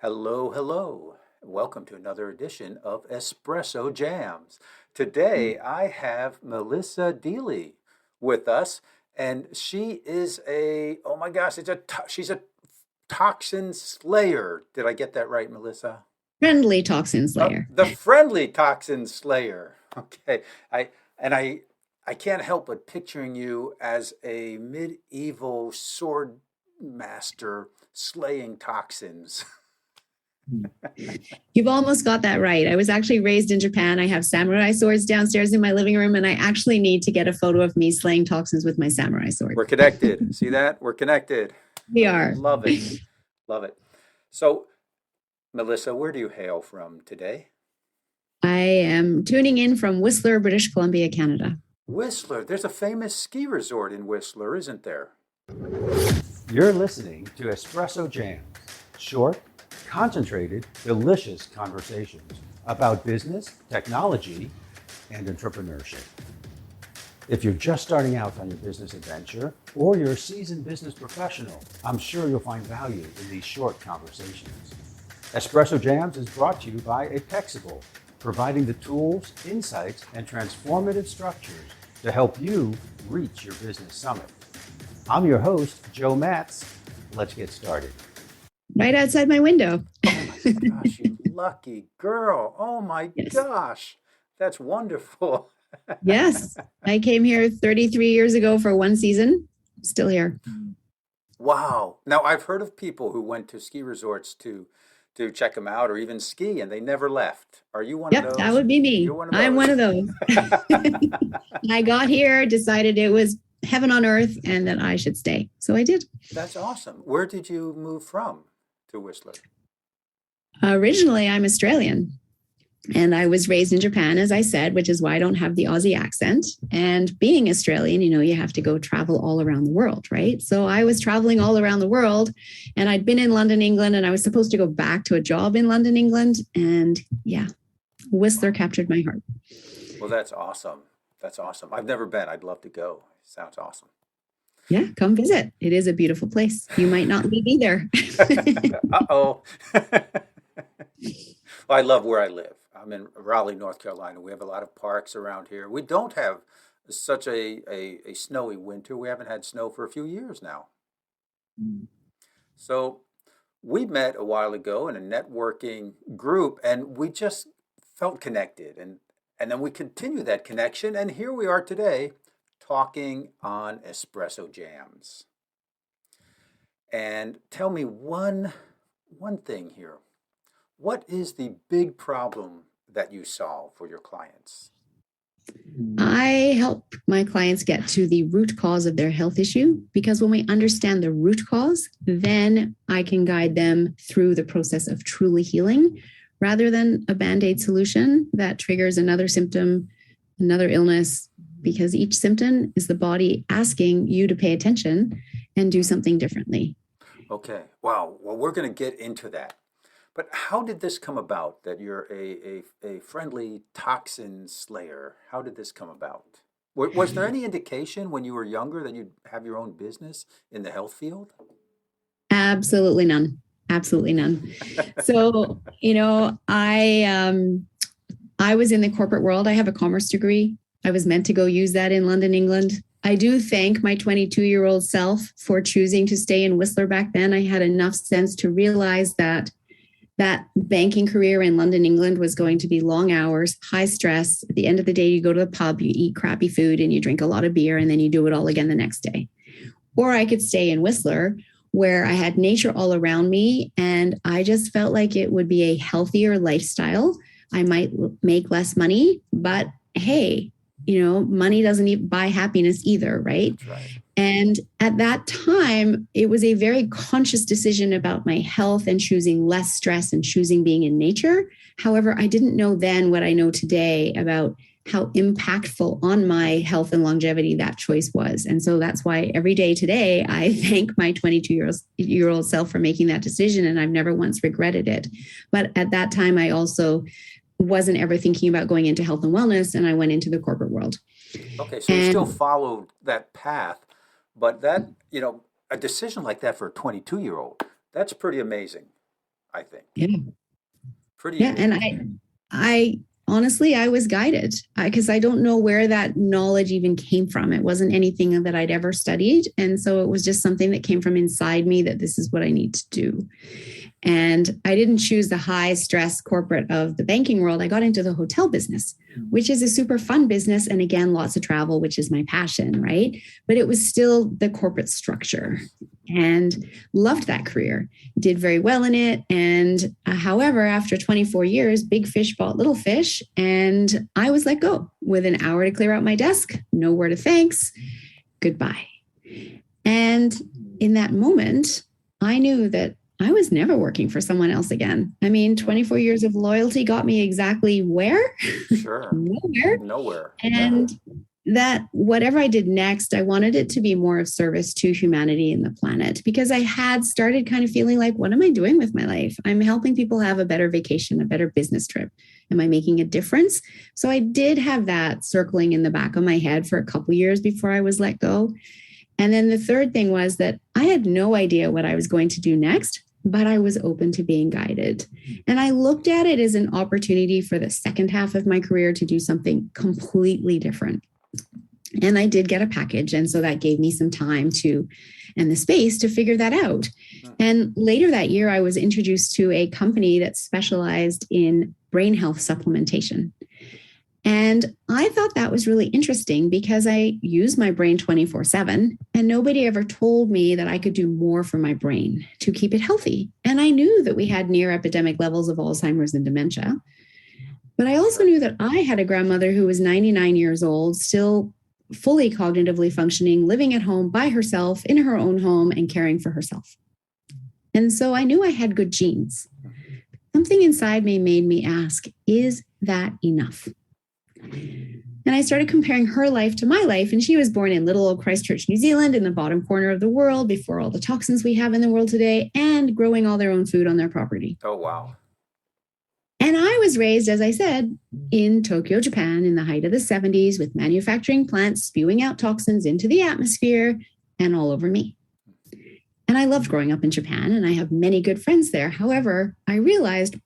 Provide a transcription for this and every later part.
Hello, hello. Welcome to another edition of Espresso Jams. Today I have Melissa Deely with us, and she is oh my gosh, she's a toxin slayer. Did I get that right, Melissa? Friendly toxin slayer. The friendly toxin slayer. Okay. And I can't help but picturing you as a medieval sword master slaying toxins. You've almost got that right. I was actually raised in Japan. I have samurai swords downstairs in my living room, and I actually need to get a photo of me slaying toxins with my samurai sword. We're connected. See that? We're connected. We are. Love it. Love it. So, Melissa, where do you hail from today? I am tuning in from Whistler, British Columbia, Canada. Whistler. There's a famous ski resort in Whistler, isn't there? You're listening to Espresso Jams, short, concentrated, delicious conversations about business, technology, and entrepreneurship. If you're just starting out on your business adventure or you're a seasoned business professional, I'm sure you'll find value in these short conversations. Espresso Jams is brought to you by 𝐂𝐚𝐤𝐧𝐠, providing the tools, insights, and transformative structures to help you reach your business summit. I'm your host, Joe Matz. Let's get started. Right outside my window. Oh my gosh, you lucky girl. Oh my gosh. That's wonderful. Yes. I came here 33 years ago for one season. Still here. Wow. Now, I've heard of people who went to ski resorts to check them out or even ski, and they never left. Are you one of those? That would be me. You're one of those. I'm one of those. I got here, decided it was heaven on earth and that I should stay. So I did. That's awesome. Where did you move from to Whistler? Originally, I'm Australian. And I was raised in Japan, as I said, which is why I don't have the Aussie accent. And being Australian, you have to go travel all around the world, right? So I was traveling all around the world, and I'd been in London, England, and I was supposed to go back to a job in London, England. And yeah, Whistler captured my heart. Well, that's awesome. That's awesome. I've never been. I'd love to go. Sounds awesome. Yeah, come visit. It is a beautiful place. You might not leave either. Uh-oh. Well, I love where I live. I'm in Raleigh, North Carolina. We have a lot of parks around here. We don't have such a snowy winter. We haven't had snow for a few years now. So we met a while ago in a networking group, and we just felt connected. And then we continue that connection, and here we are today talking on Espresso Jams. And tell me one thing here. What is the big problem that you solve for your clients? I help my clients get to the root cause of their health issue, because when we understand the root cause, then I can guide them through the process of truly healing rather than a Band-Aid solution that triggers another symptom, another illness, because each symptom is the body asking you to pay attention and do something differently. Okay. Wow. Well, we're going to get into that. But how did this come about that you're a friendly toxin slayer? How did this come about? Was there any indication when you were younger that you'd have your own business in the health field? Absolutely none. Absolutely none. So, I was in the corporate world. I have a commerce degree. I was meant to go use that in London, England. I do thank my 22-year-old self for choosing to stay in Whistler back then. I had enough sense to realize that banking career in London, England was going to be long hours, high stress. At the end of the day, you go to the pub, you eat crappy food, and you drink a lot of beer, and then you do it all again the next day. Or I could stay in Whistler, where I had nature all around me, and I just felt like it would be a healthier lifestyle. I might make less money, but hey, money doesn't even buy happiness either, right? That's right. And at that time, it was a very conscious decision about my health and choosing less stress and choosing being in nature. However, I didn't know then what I know today about how impactful on my health and longevity that choice was. And so that's why every day today, I thank my 22-year-old self for making that decision. And I've never once regretted it. But at that time, I also wasn't ever thinking about going into health and wellness, and I went into the corporate world. Okay, so you still followed that path, but that, a decision like that for a 22-year-old, that's pretty amazing. I think. Yeah. Pretty Yeah. unique. And I honestly, I was guided because I don't know where that knowledge even came from. It wasn't anything that I'd ever studied. And so it was just something that came from inside me that this is what I need to do. And I didn't choose the high stress corporate of the banking world. I got into the hotel business, which is a super fun business. And again, lots of travel, which is my passion, right? But it was still the corporate structure and loved that career, did very well in it. And however, after 24 years, big fish bought little fish and I was let go with an hour to clear out my desk, no word of thanks, goodbye. And in that moment, I knew that I was never working for someone else again. I mean, 24 years of loyalty got me exactly where? Sure. Nowhere. And that whatever I did next, I wanted it to be more of service to humanity and the planet because I had started kind of feeling like, what am I doing with my life? I'm helping people have a better vacation, a better business trip. Am I making a difference? So I did have that circling in the back of my head for a couple of years before I was let go. And then the third thing was that I had no idea what I was going to do next, but I was open to being guided. And I looked at it as an opportunity for the second half of my career to do something completely different. And I did get a package. And so that gave me some time and the space to figure that out. And later that year, I was introduced to a company that specialized in brain health supplementation. And I thought that was really interesting because I use my brain 24/7 and nobody ever told me that I could do more for my brain to keep it healthy. And I knew that we had near epidemic levels of Alzheimer's and dementia. But I also knew that I had a grandmother who was 99 years old, still fully cognitively functioning, living at home by herself in her own home and caring for herself. And so I knew I had good genes. Something inside me made me ask, is that enough? And I started comparing her life to my life. And she was born in little old Christchurch, New Zealand, in the bottom corner of the world before all the toxins we have in the world today, and growing all their own food on their property. Oh, wow. And I was raised, as I said, in Tokyo, Japan, in the height of the 70s, with manufacturing plants spewing out toxins into the atmosphere and all over me. And I loved growing up in Japan, and I have many good friends there. However, I realized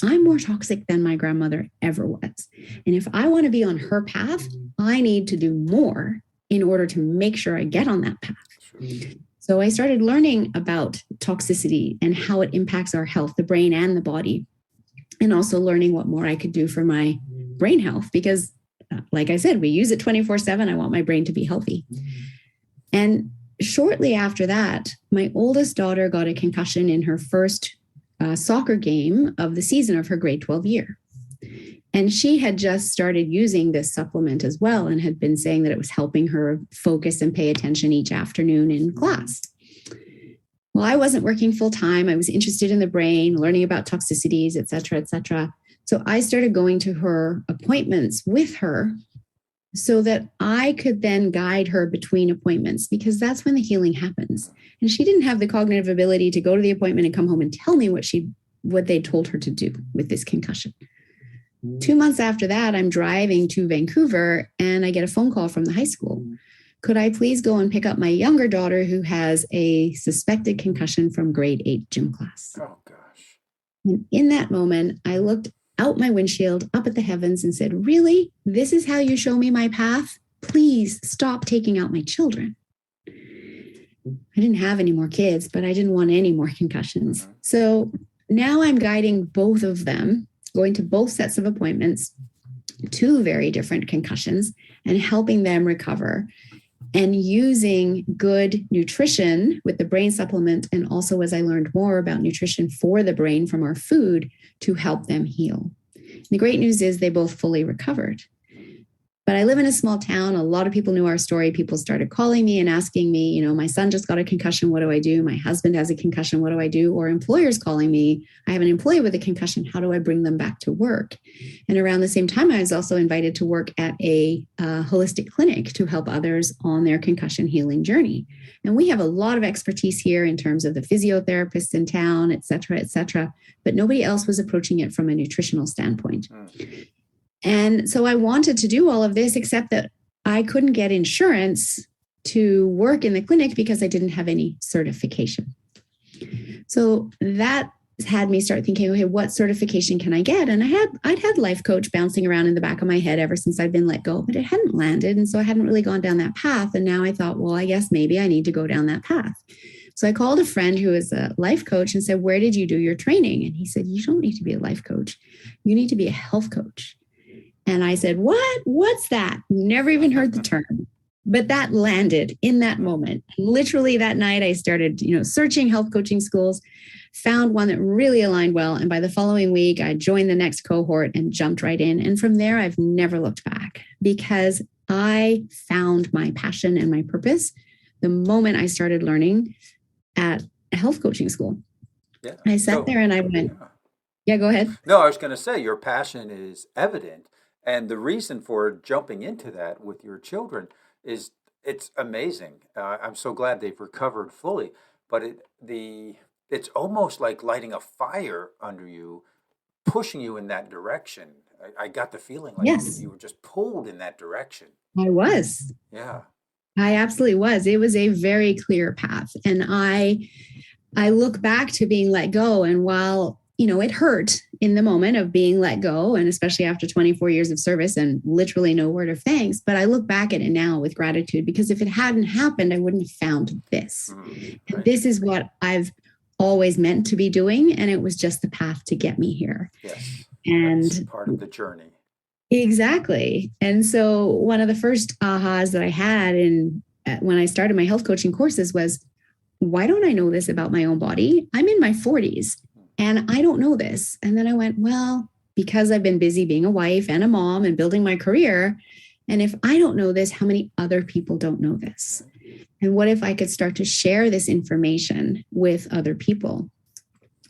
I'm more toxic than my grandmother ever was. And if I want to be on her path, I need to do more in order to make sure I get on that path. So I started learning about toxicity and how it impacts our health, the brain and the body, and also learning what more I could do for my brain health. Because like I said, we use it 24/7. I want my brain to be healthy. And shortly after that, my oldest daughter got a concussion in her first soccer game of the season of her grade 12 year. And she had just started using this supplement as well and had been saying that it was helping her focus and pay attention each afternoon in class. Well, I wasn't working full time. I was interested in the brain, learning about toxicities, et cetera, et cetera. So I started going to her appointments with her so that I could then guide her between appointments, because that's when the healing happens. And she didn't have the cognitive ability to go to the appointment and come home and tell me what they told her to do with this concussion. 2 months after that, I'm driving to Vancouver and I get a phone call from the high school. Could I please go and pick up my younger daughter who has a suspected concussion from grade 8 gym class? Oh, gosh. And in that moment, I looked out my windshield, up at the heavens and said, really? This is how you show me my path? Please stop taking out my children. I didn't have any more kids, but I didn't want any more concussions. So now I'm guiding both of them, going to both sets of appointments, 2 very different concussions, and helping them recover. And using good nutrition with the brain supplement, and also as I learned more about nutrition for the brain from our food to help them heal. And the great news is they both fully recovered. But I live in a small town. A lot of people knew our story. People started calling me and asking me, my son just got a concussion. What do I do? My husband has a concussion. What do I do? Or employers calling me. I have an employee with a concussion. How do I bring them back to work? And around the same time, I was also invited to work at a holistic clinic to help others on their concussion healing journey. And we have a lot of expertise here in terms of the physiotherapists in town, et cetera, but nobody else was approaching it from a nutritional standpoint. And so I wanted to do all of this, except that I couldn't get insurance to work in the clinic because I didn't have any certification. So that had me start thinking, okay, what certification can I get? And I'd had life coach bouncing around in the back of my head ever since I'd been let go, but it hadn't landed. And so I hadn't really gone down that path. And now I thought, well, I guess maybe I need to go down that path. So I called a friend who is a life coach and said, where did you do your training? And he said, you don't need to be a life coach. You need to be a health coach. And I said, what? What's that? Never even heard the term. But that landed in that moment. Literally that night, I started, searching health coaching schools, found one that really aligned well. And by the following week, I joined the next cohort and jumped right in. And from there, I've never looked back because I found my passion and my purpose the moment I started learning at a health coaching school. Yeah. I sat there and I went, yeah, go ahead. No, I was going to say your passion is evident. And the reason for jumping into that with your children is it's amazing. I'm so glad they've recovered fully, but it's almost like lighting a fire under you, pushing you in that direction. I got the feeling like yes. you were just pulled in that direction. I was. Yeah. I absolutely was. It was a very clear path. And I look back to being let go. And while, it hurt in the moment of being let go, and especially after 24 years of service and literally no word of thanks, but I look back at it now with gratitude because if it hadn't happened, I wouldn't have found this. Right. And this is what I've always meant to be doing. And it was just the path to get me here. Yes. And that's part of the journey. Exactly. And so one of the first ahas that I had when I started my health coaching courses was, why don't I know this about my own body? I'm in my 40s and I don't know this. And then I went, well, because I've been busy being a wife and a mom and building my career. And if I don't know this, how many other people don't know this? And what if I could start to share this information with other people?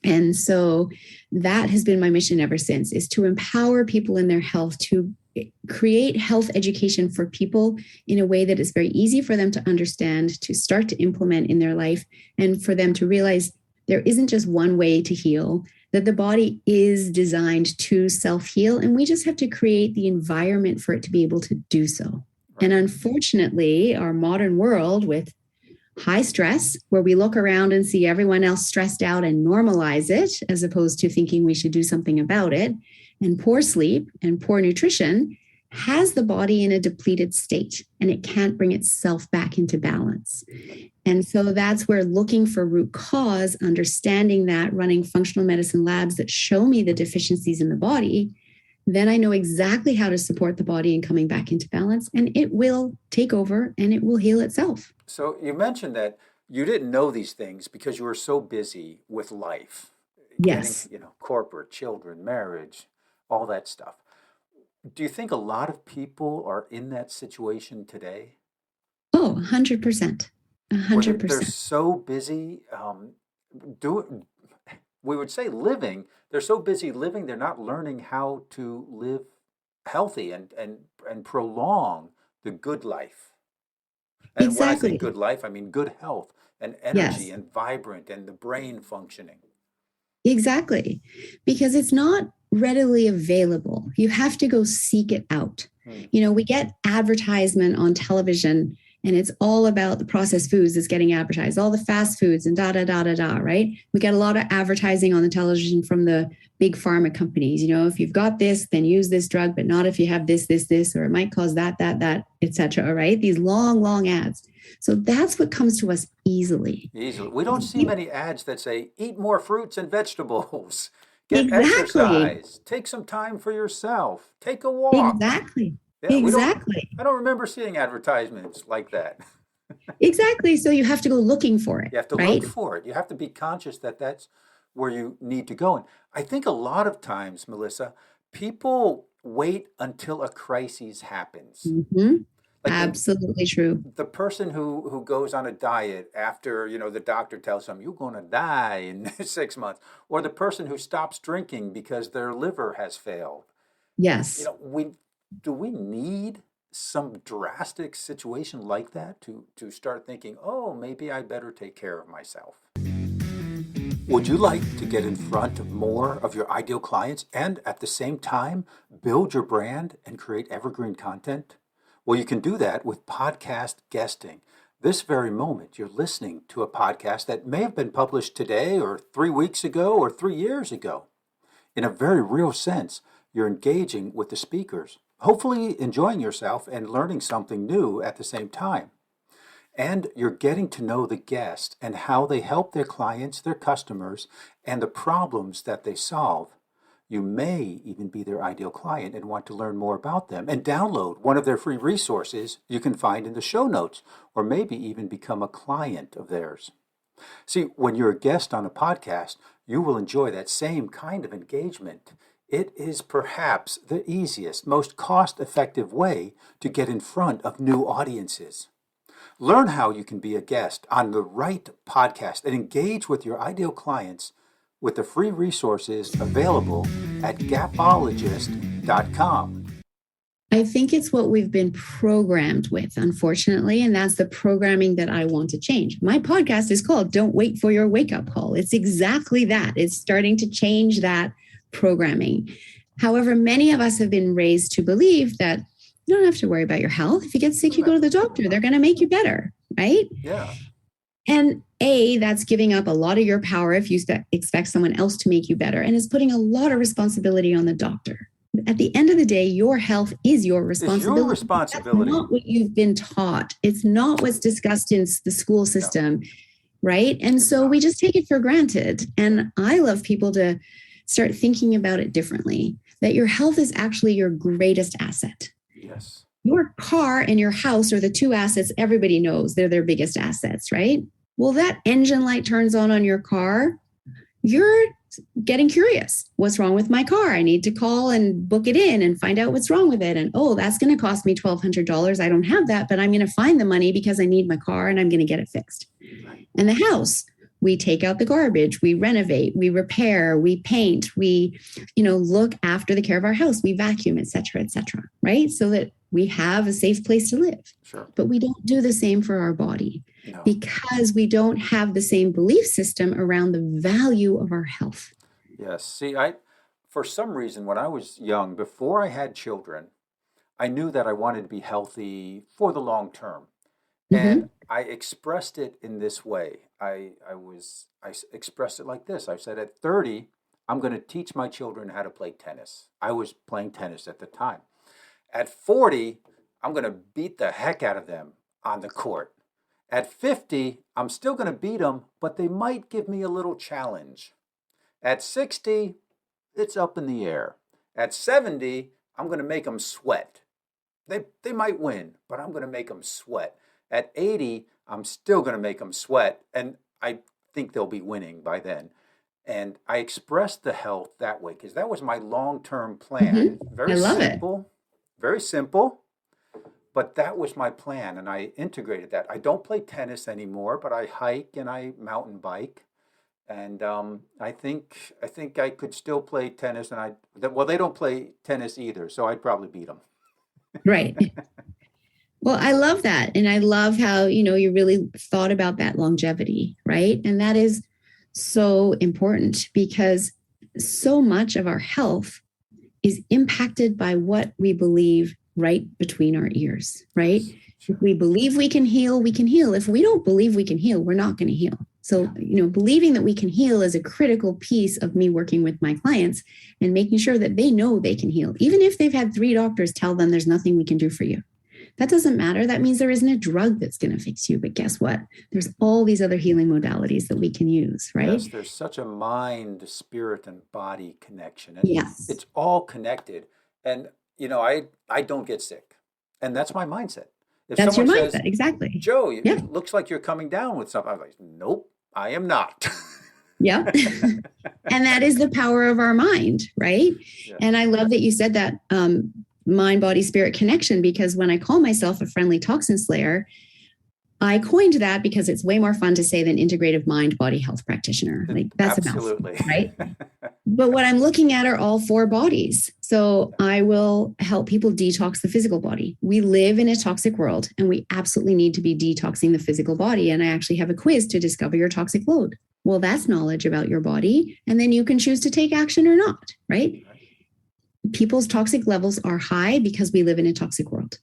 And so that has been my mission ever since, is to empower people in their health, to create health education for people in a way that is very easy for them to understand, to start to implement in their life, and for them to realize there isn't just one way to heal, that the body is designed to self-heal, and we just have to create the environment for it to be able to do so. And unfortunately, our modern world with high stress, where we look around and see everyone else stressed out and normalize it, as opposed to thinking we should do something about it, and poor sleep and poor nutrition, has the body in a depleted state and it can't bring itself back into balance. And so that's where looking for root cause, understanding that, running functional medicine labs that show me the deficiencies in the body, then I know exactly how to support the body in coming back into balance, and it will take over and it will heal itself. So you mentioned that you didn't know these things because you were so busy with life. Yes. Getting, corporate, children, marriage, all that stuff. Do you think a lot of people are in that situation today? Oh, 100%. 100%. They're so busy we would say living. They're so busy living, they're not learning how to live healthy and prolong the good life. And exactly. when I say good life, I mean good health and energy yes. and vibrant and the brain functioning. Exactly. Because it's not readily available. You have to go seek it out. We get advertisement on television and it's all about the processed foods that's getting advertised, all the fast foods and right? We get a lot of advertising on the television from the big pharma companies. If you've got this, then use this drug, but not if you have this, or it might cause that, etc. Right? These long ads. So that's what comes to us easily. We don't see many ads that say, eat more fruits and vegetables, get exactly. exercise, take some time for yourself, take a walk. Exactly. Yeah, exactly. I don't remember seeing advertisements like that. Exactly. So you have to go looking for it. You have to look for it. You have to be conscious that that's where you need to go. And I think a lot of times, Melissa, people wait until a crisis happens. Mm-hmm. Like absolutely true. The person who goes on a diet after, the doctor tells them you're going to die in 6 months, or the person who stops drinking because their liver has failed. Yes. Do we need some drastic situation like that to start thinking, oh, maybe I better take care of myself? Would you like to get in front of more of your ideal clients and at the same time build your brand and create evergreen content? Well, you can do that with podcast guesting. This very moment, you're listening to a podcast that may have been published today or 3 weeks ago or 3 years ago. In a very real sense, you're engaging with the speakers, hopefully enjoying yourself and learning something new at the same time. And you're getting to know the guest and how they help their clients, their customers, and the problems that they solve. You may even be their ideal client and want to learn more about them and download one of their free resources you can find in the show notes, or maybe even become a client of theirs. See, when you're a guest on a podcast, you will enjoy that same kind of engagement. It is perhaps the easiest, most cost-effective way to get in front of new audiences. Learn how you can be a guest on the right podcast and engage with your ideal clients with the free resources available at 𝐓𝐚𝐤𝐧𝐠.com. I think it's what we've been programmed with, unfortunately, and that's the programming that I want to change. My podcast is called Don't Wait for Your Wake Up Call. It's exactly that. It's starting to change that programming. However, many of us have been raised to believe that you don't have to worry about your health. If you get sick, you go to the doctor. They're going to make you better, right? Yeah. And that's giving up a lot of your power if you expect someone else to make you better, and is putting a lot of responsibility on the doctor. At the end of the day, your health is your responsibility. It's your responsibility. That's not what you've been taught. It's not what's discussed in the school system, right? And so we just take it for granted. And I love people to start thinking about it differently, that your health is actually your greatest asset. Yes. Your car and your house are the two assets everybody knows. They're their biggest assets, right? Well, that engine light turns on your car. You're getting curious. What's wrong with my car? I need to call and book it in and find out what's wrong with it. And, that's going to cost me $1,200. I don't have that, but I'm going to find the money because I need my car and I'm going to get it fixed. And the house, we take out the garbage, we renovate, we repair, we paint, we, look after the care of our house, we vacuum, et cetera, right? So that we have a safe place to live. Sure. But we don't do the same for our body because we don't have the same belief system around the value of our health. Yes. See, for some reason, when I was young, before I had children, I knew that I wanted to be healthy for the long term. And I expressed it in this way. I expressed it like this. I said, at 30, I'm going to teach my children how to play tennis. I was playing tennis at the time. At 40, I'm going to beat the heck out of them on the court. At 50, I'm still going to beat them, but they might give me a little challenge. At 60, it's up in the air. At 70, I'm going to make them sweat. They might win, but I'm going to make them sweat. At 80, I'm still going to make them sweat, and I think they'll be winning by then. And I expressed the health that way because that was my long-term plan. Very simple. Very simple, but that was my plan, and I integrated that. I don't play tennis anymore, but I hike and I mountain bike, and I think I could still play tennis. And they don't play tennis either, so I'd probably beat them. Right. Well, I love that, and I love how you really thought about that longevity, right? And that is so important because so much of our health is impacted by what we believe right between our ears, right? If we believe we can heal, we can heal. If we don't believe we can heal, we're not going to heal. So, believing that we can heal is a critical piece of me working with my clients and making sure that they know they can heal. Even if they've had 3 doctors tell them there's nothing we can do for you. That doesn't matter. That means there isn't a drug that's going to fix you. But guess what? There's all these other healing modalities that we can use, right? Yes, there's such a mind, spirit, and body connection. And yes. It's all connected. And, I don't get sick. And that's my mindset. If that's your mindset, says, exactly. Joe, it looks like you're coming down with something. I'm like, nope, I am not. Yeah. And that is the power of our mind, right? Yeah. And I love that you said that mind, body, spirit connection, because when I call myself a friendly toxin slayer, I coined that because it's way more fun to say than integrative mind, body, health practitioner. Like that's Absolutely. A mouthful, right? But what I'm looking at are all 4 bodies. So I will help people detox the physical body. We live in a toxic world and we absolutely need to be detoxing the physical body. And I actually have a quiz to discover your toxic load. Well, that's knowledge about your body. And then you can choose to take action or not, right? People's toxic levels are high because we live in a toxic world.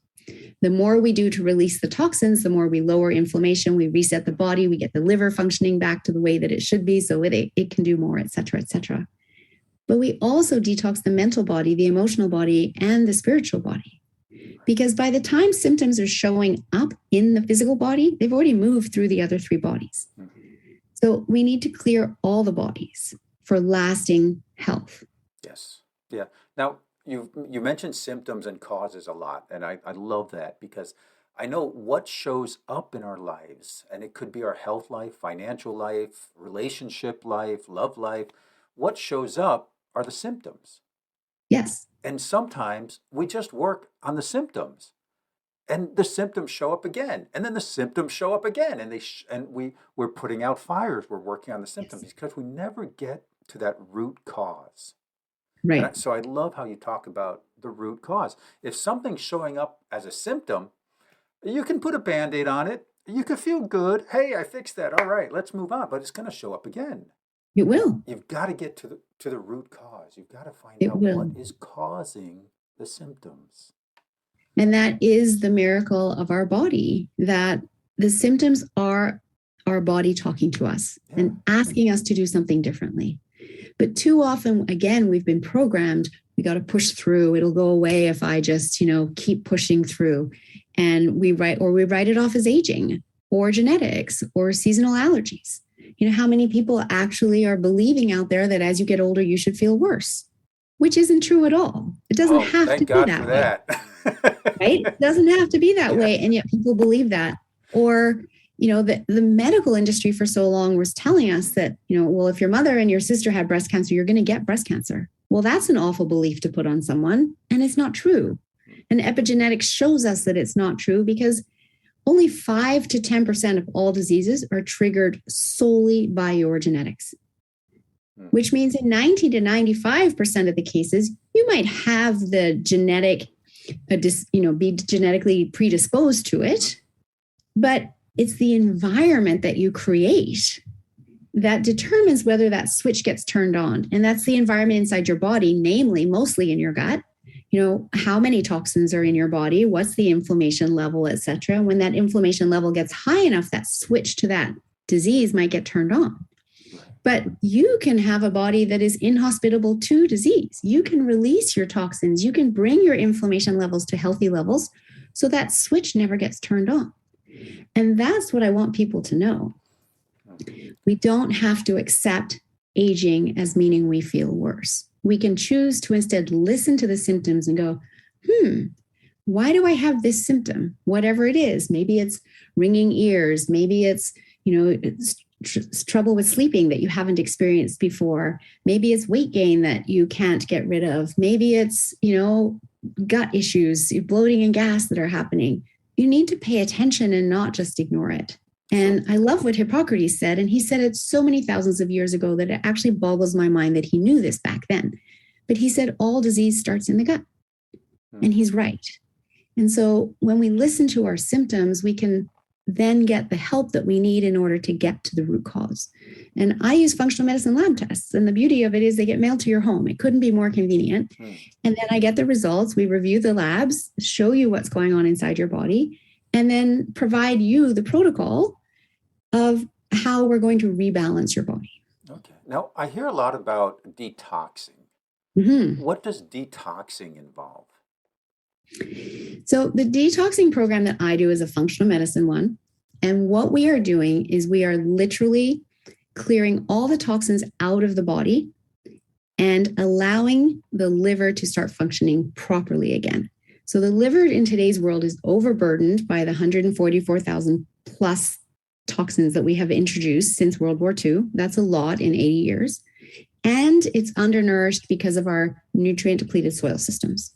The more we do to release the toxins, the more we lower inflammation, we reset the body, we get the liver functioning back to the way that it should be so it can do more, et cetera, et cetera. But we also detox the mental body, the emotional body, and the spiritual body. Because by the time symptoms are showing up in the physical body, they've already moved through the other three bodies. So we need to clear all the bodies for lasting health. Yes. Yeah. Now, you mentioned symptoms and causes a lot, and I love that because I know what shows up in our lives, and it could be our health life, financial life, relationship life, love life. What shows up are the symptoms. Yes. And sometimes we just work on the symptoms, and the symptoms show up again, and then the symptoms show up again, and we're putting out fires. We're working on the symptoms because we never get to that root cause. Right. So I love how you talk about the root cause. If something's showing up as a symptom, you can put a Band-Aid on it. You could feel good. Hey, I fixed that. All right, let's move on. But it's going to show up again. It will. You've got to get to the root cause. You've got to find out what is causing the symptoms. And that is the miracle of our body, that the symptoms are our body talking to us and asking us to do something differently. But too often, again, we've been programmed, we got to push through. It'll go away if I just, keep pushing through. And we write it off as aging or genetics or seasonal allergies. How many people actually are believing out there that as you get older, you should feel worse, which isn't true at all. It doesn't have to be that way. Right? It doesn't have to be that way. And yet people believe that. Or the medical industry for so long was telling us that, well, if your mother and your sister had breast cancer, you're going to get breast cancer. Well, that's an awful belief to put on someone, and it's not true. And epigenetics shows us that it's not true because only 5 to 10% of all diseases are triggered solely by your genetics, which means in 90 to 95% of the cases, you might have the genetic, be genetically predisposed to it, but it's the environment that you create that determines whether that switch gets turned on. And that's the environment inside your body, namely, mostly in your gut. How many toxins are in your body, what's the inflammation level, et cetera. When that inflammation level gets high enough, that switch to that disease might get turned on. But you can have a body that is inhospitable to disease. You can release your toxins. You can bring your inflammation levels to healthy levels so that switch never gets turned on. And that's what I want people to know. We don't have to accept aging as meaning we feel worse. We can choose to instead listen to the symptoms and go, why do I have this symptom? Whatever it is, maybe it's ringing ears, maybe it's, it's trouble with sleeping that you haven't experienced before. Maybe it's weight gain that you can't get rid of. Maybe it's, gut issues, bloating and gas that are happening. You need to pay attention and not just ignore it. And I love what Hippocrates said, and he said it so many thousands of years ago that it actually boggles my mind that he knew this back then. But he said all disease starts in the gut, and he's right. And so when we listen to our symptoms, we can then get the help that we need in order to get to the root cause. And I use functional medicine lab tests, and the beauty of it is they get mailed to your home. It couldn't be more convenient. And then I get the results. We review the labs, show you what's going on inside your body, and then provide you the protocol of how we're going to rebalance your body. Okay. Now, I hear a lot about detoxing. What does detoxing involve? So the detoxing program that I do is a functional medicine one. And what we are doing is we are literally clearing all the toxins out of the body and allowing the liver to start functioning properly again. So the liver in today's world is overburdened by the 144,000 plus toxins that we have introduced since World War II. That's a lot in 80 years. And it's undernourished because of our nutrient depleted soil systems.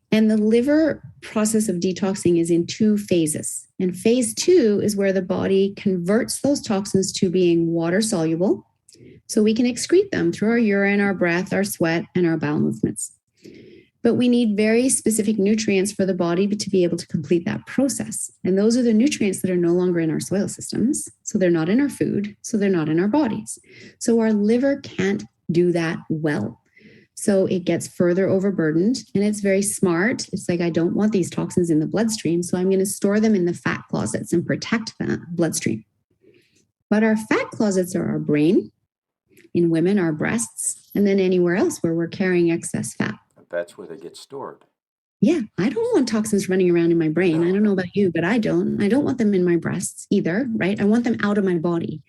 And the liver process of detoxing is in 2 phases. And phase 2 is where the body converts those toxins to being water soluble so we can excrete them through our urine, our breath, our sweat, and our bowel movements. But we need very specific nutrients for the body to be able to complete that process. And those are the nutrients that are no longer in our soil systems. So they're not in our food. So they're not in our bodies. So our liver can't do that well. So it gets further overburdened, and it's very smart. It's like, I don't want these toxins in the bloodstream, so I'm going to store them in the fat closets and protect the bloodstream. But our fat closets are our brain, in women, our breasts, and then anywhere else where we're carrying excess fat. That's where they get stored. Yeah, I don't want toxins running around in my brain. I don't know about you, but I don't. I don't want them in my breasts either, right? I want them out of my body.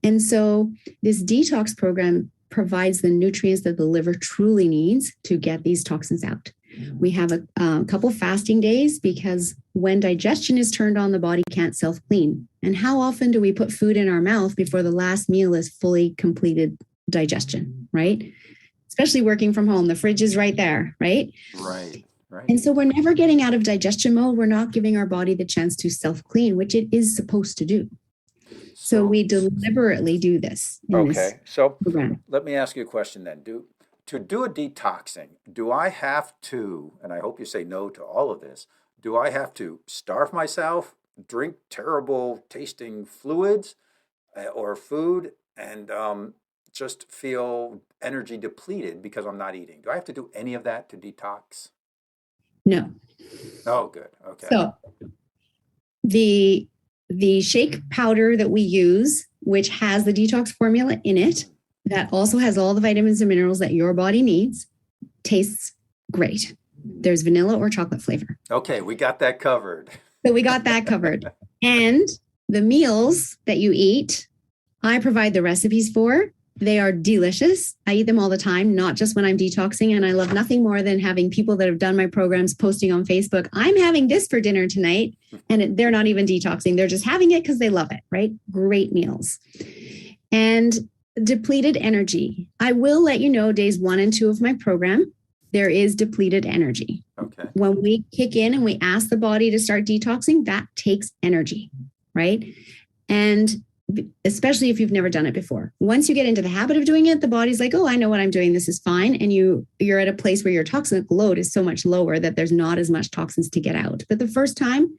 And so this detox program provides the nutrients that the liver truly needs to get these toxins out. We have a couple fasting days because when digestion is turned on, the body can't self-clean. And how often do we put food in our mouth before the last meal is fully completed digestion, right? Especially working from home, the fridge is right there, right? Right. And so we're never getting out of digestion mode. We're not giving our body the chance to self-clean, which it is supposed to do. So we deliberately do this. Okay. So program. Let me ask you a question then. To do a detoxing, do I have to, and I hope you say no to all of this, do I have to starve myself, drink terrible tasting fluids or food, and just feel energy depleted because I'm not eating? Do I have to do any of that to detox? No. Oh, good. Okay. So the shake powder that we use, which has the detox formula in it, that also has all the vitamins and minerals that your body needs, tastes great. There's vanilla or chocolate flavor. Okay, we got that covered. So we got that covered. And the meals that you eat, I provide the recipes for. They are delicious. I eat them all the time, not just when I'm detoxing. And I love nothing more than having people that have done my programs posting on Facebook, I'm having this for dinner tonight. And they're not even detoxing. They're just having it because they love it, right? Great meals. And depleted energy. I will let you know days 1 and 2 of my program, there is depleted energy. Okay. When we kick in and we ask the body to start detoxing, that takes energy, right? And especially if you've never done it before. Once you get into the habit of doing it, the body's like, oh, I know what I'm doing. This is fine. And you're at a place where your toxic load is so much lower that there's not as much toxins to get out. But the first time,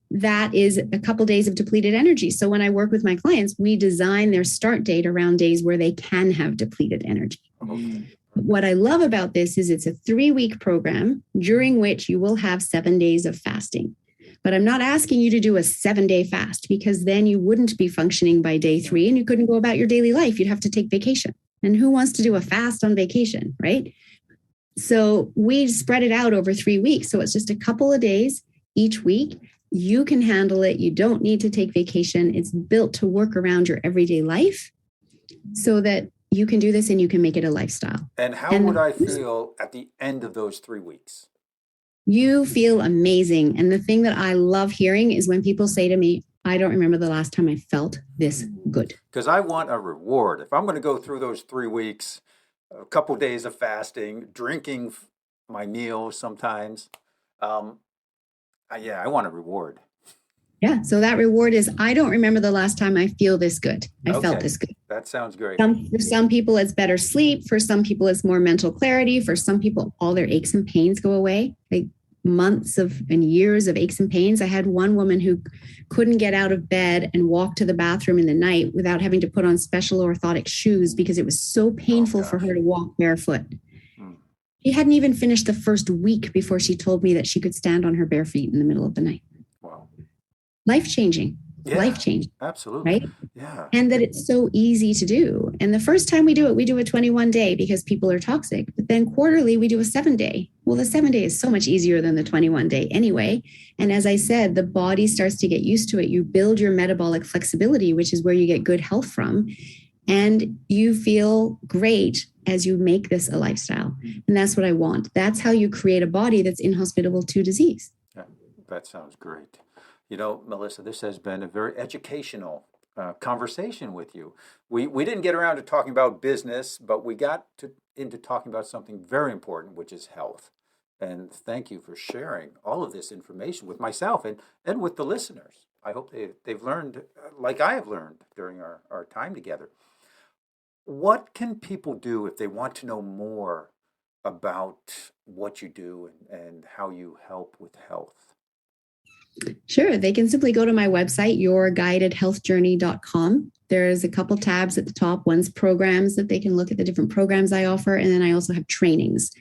that is a couple days of depleted energy. So when I work with my clients, we design their start date around days where they can have depleted energy. Okay. What I love about this is it's a 3-week program during which you will have 7 days of fasting. But I'm not asking you to do a 7-day fast because then you wouldn't be functioning by day 3 and you couldn't go about your daily life. You'd have to take vacation. And who wants to do a fast on vacation, right? So we spread it out over 3 weeks. So it's just a couple of days each week. You can handle it. You don't need to take vacation. It's built to work around your everyday life so that you can do this and you can make it a lifestyle. And how would I feel at the end of those 3 weeks? You feel amazing. And the thing that I love hearing is when people say to me, I don't remember the last time I felt this good. Because I want a reward. If I'm going to go through those 3 weeks, a couple days of fasting, drinking my meals sometimes, I want a reward. Yeah. So that reward is, I don't remember the last time I feel this good. I felt this good. That sounds great. For some people, it's better sleep. For some people, it's more mental clarity. For some people, all their aches and pains go away. Like months and years of aches and pains. I had one woman who couldn't get out of bed and walk to the bathroom in the night without having to put on special orthotic shoes because it was so painful for her to walk barefoot. She hadn't even finished the first week before she told me that she could stand on her bare feet in the middle of the night. Wow. Life-changing. Yeah, life-changing. Absolutely. Right? Yeah. And that it's so easy to do. And the first time we do a 21 day because people are toxic. But then quarterly, we do a 7 day. Well, the 7 day is so much easier than the 21 day anyway. And as I said, the body starts to get used to it. You build your metabolic flexibility, which is where you get good health from. And you feel great as you make this a lifestyle. And that's what I want. That's how you create a body that's inhospitable to disease. Yeah, that sounds great. You know, Melissa, this has been a very educational conversation with you. We didn't get around to talking about business, but we got into talking about something very important, which is health. And thank you for sharing all of this information with myself and with the listeners. I hope they've learned like I have learned during our time together. What can people do if they want to know more about what you do and how you help with health? Sure. They can simply go to my website, yourguidedhealthjourney.com. There's a couple tabs at the top. One's programs that they can look at the different programs I offer. And then I also have trainings.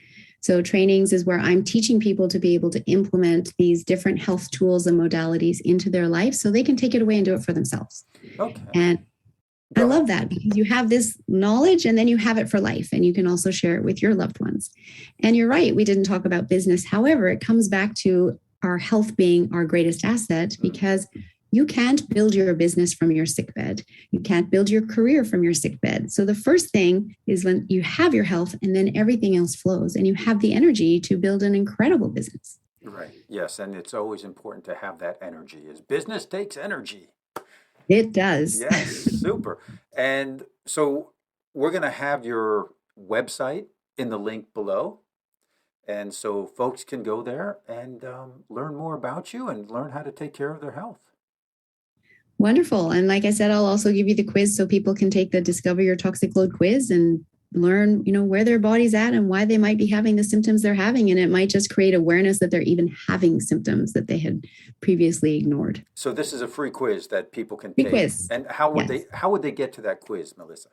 So trainings is where I'm teaching people to be able to implement these different health tools and modalities into their life so they can take it away and do it for themselves. Okay. And I love that because you have this knowledge and then you have it for life and you can also share it with your loved ones. And you're right, we didn't talk about business. However, it comes back to our health being our greatest asset because you can't build your business from your sickbed. You can't build your career from your sickbed. So the first thing is when you have your health and then everything else flows and you have the energy to build an incredible business. Right. Yes. And it's always important to have that energy. As business takes energy. It does. Yes, super. And so we're going to have your website in the link below. And so folks can go there and learn more about you and learn how to take care of their health. Wonderful. And like I said, I'll also give you the quiz so people can take the Discover Your Toxic Load quiz and learn, where their body's at and why they might be having the symptoms they're having. And it might just create awareness that they're even having symptoms that they had previously ignored. So this is a free quiz that people can Free take. quiz. And how would they get to that quiz, Melissa?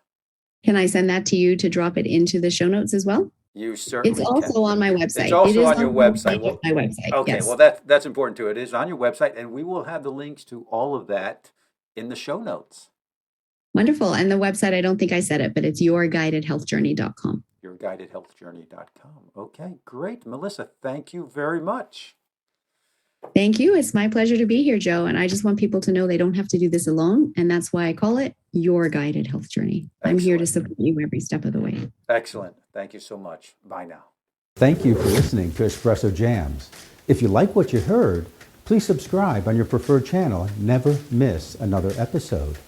Can I send that to you to drop it into the show notes as well? You certainly It's also can. on my website. It's also on your website. Well, my website. Okay, yes. well that's important too. It is on your website, and we will have the links to all of that in the show notes. Wonderful. And the website, I don't think I said it, but it's yourguidedhealthjourney.com. Yourguidedhealthjourney.com. Okay, great. Melissa, thank you very much. Thank you. It's my pleasure to be here, Joe. And I just want people to know they don't have to do this alone. And that's why I call it Your Guided Health Journey. I'm here to support you every step of the way. Excellent. Thank you so much. Bye now. Thank you for listening to Espresso Jams. If you like what you heard, please subscribe on your preferred channel and never miss another episode.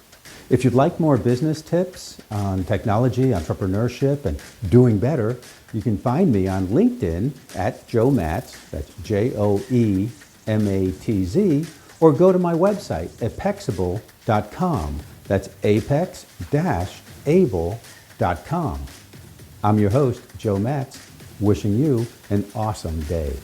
If you'd like more business tips on technology, entrepreneurship, and doing better, you can find me on LinkedIn at Joe Matz, that's JoeMatz, or go to my website, 𝐓𝐚𝐤𝐧𝐠.com, that's apex-able.com. I'm your host, Joe Matz, wishing you an awesome day.